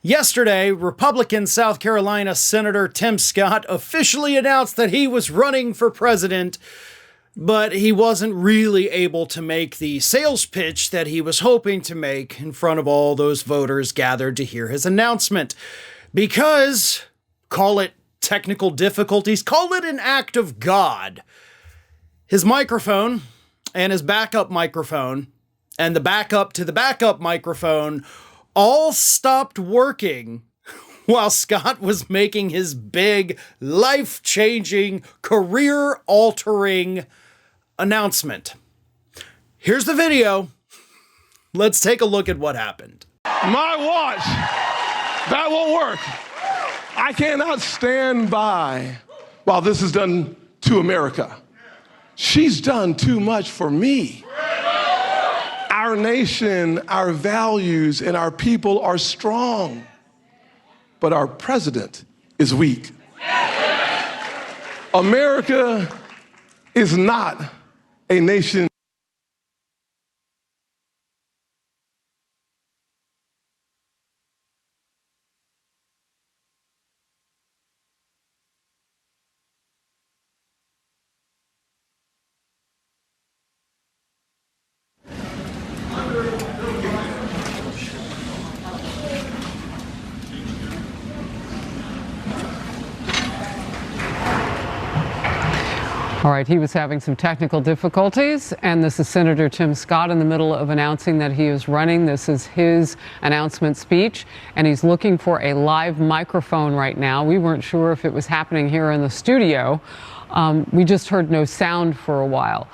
Yesterday, Republican South Carolina Senator Tim Scott officially announced that he was running for president, but he wasn't really able to make the sales pitch that he was hoping to make in front of all those voters gathered to hear his announcement. Because, call it technical difficulties, call it an act of God. His microphone and his backup microphone and the backup to the backup microphone all stopped working while Scott was making his big, life-changing, career-altering announcement. Here's the video. Let's take a look at what happened. My watch, that won't work. I cannot stand by while this is done to America. She's done too much for me. Our nation, our values, and our people are strong, but our president is weak. America is not a nation. All right, he was having some technical difficulties, and this is Senator Tim Scott in the middle of announcing that he is running. This is his announcement speech, and he's looking for a live microphone right now. We weren't sure if it was happening here in the studio. We just heard no sound for a while.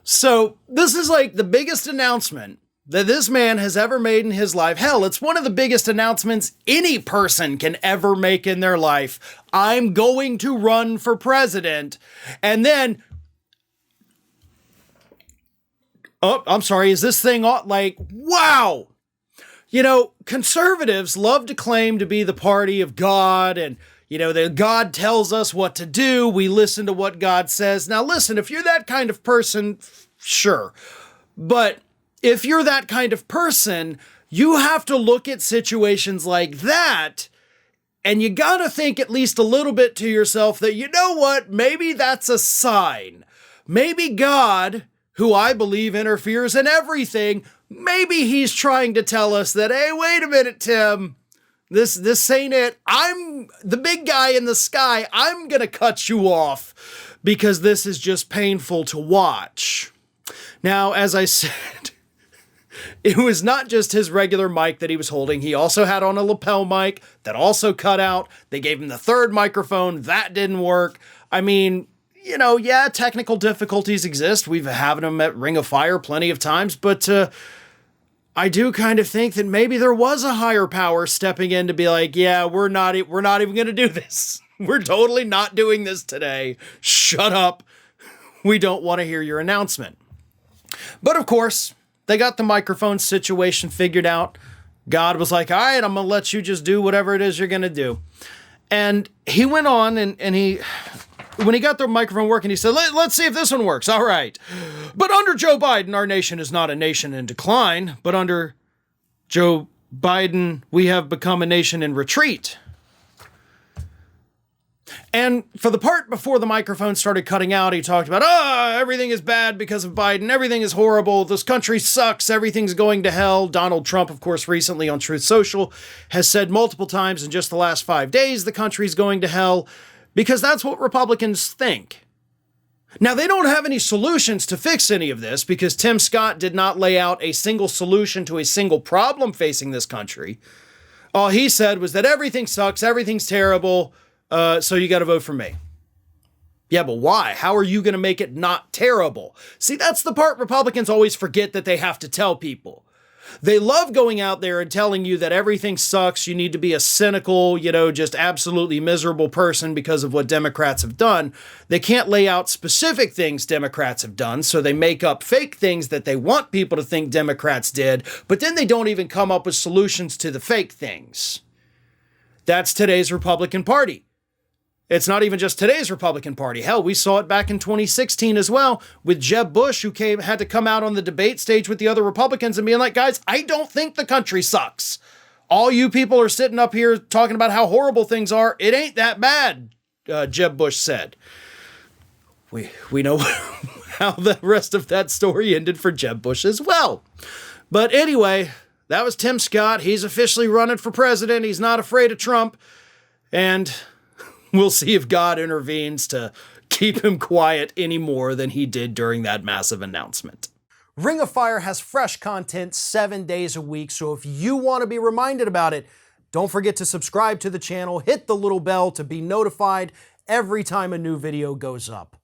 So this is like the biggest announcement that this man has ever made in his life. Hell, it's one of the biggest announcements any person can ever make in their life. I'm going to run for president. And then, oh, I'm sorry, is this thing like, wow. You know, conservatives love to claim to be the party of God and, you know, that God tells us what to do. We listen to what God says. Now, listen, if you're that kind of person, sure. But if you're that kind of person, you have to look at situations like that, and you gotta think at least a little bit to yourself that, you know what, maybe that's a sign. Maybe God, who I believe interferes in everything, maybe he's trying to tell us that, hey, wait a minute, Tim, this ain't it. I'm the big guy in the sky. I'm gonna cut you off because this is just painful to watch. Now, as I said, it was not just his regular mic that he was holding. He also had on a lapel mic that also cut out. They gave him the third microphone. That didn't work. I mean, you know, yeah, technical difficulties exist. We've had them at Ring of Fire plenty of times, but I do kind of think that maybe there was a higher power stepping in to be like, yeah, we're not even going to do this. We're totally not doing this today. Shut up. We don't want to hear your announcement. But of course, they got the microphone situation figured out. God was like, all right, I'm going to let you just do whatever it is you're going to do. And he went on and when he got the microphone working, he said, let's see if this one works. All right. But under Joe Biden, our nation is not a nation in decline, but under Joe Biden, we have become a nation in retreat. And for the part before the microphone started cutting out, he talked about, everything is bad because of Biden. Everything is horrible. This country sucks. Everything's going to hell. Donald Trump, of course, recently on Truth Social has said multiple times in just the last 5 days, the country's going to hell because that's what Republicans think. Now, they don't have any solutions to fix any of this because Tim Scott did not lay out a single solution to a single problem facing this country. All he said was that everything sucks. Everything's terrible. So you got to vote for me. Yeah, but why? How are you going to make it not terrible? See, that's the part Republicans always forget that they have to tell people. They love going out there and telling you that everything sucks. You need to be a cynical, just absolutely miserable person because of what Democrats have done. They can't lay out specific things Democrats have done, so they make up fake things that they want people to think Democrats did, but then they don't even come up with solutions to the fake things. That's today's Republican Party. It's not even just today's Republican Party. Hell, we saw it back in 2016 as well with Jeb Bush, who had to come out on the debate stage with the other Republicans and being like, guys, I don't think the country sucks. all you people are sitting up here talking about how horrible things are. It ain't that bad, Jeb Bush said. We know how the rest of that story ended for Jeb Bush as well. But anyway, that was Tim Scott. He's officially running for president. He's not afraid of Trump. And we'll see if God intervenes to keep him quiet any more than he did during that massive announcement. Ring of Fire has fresh content 7 days a week, so if you want to be reminded about it, don't forget to subscribe to the channel, hit the little bell to be notified every time a new video goes up.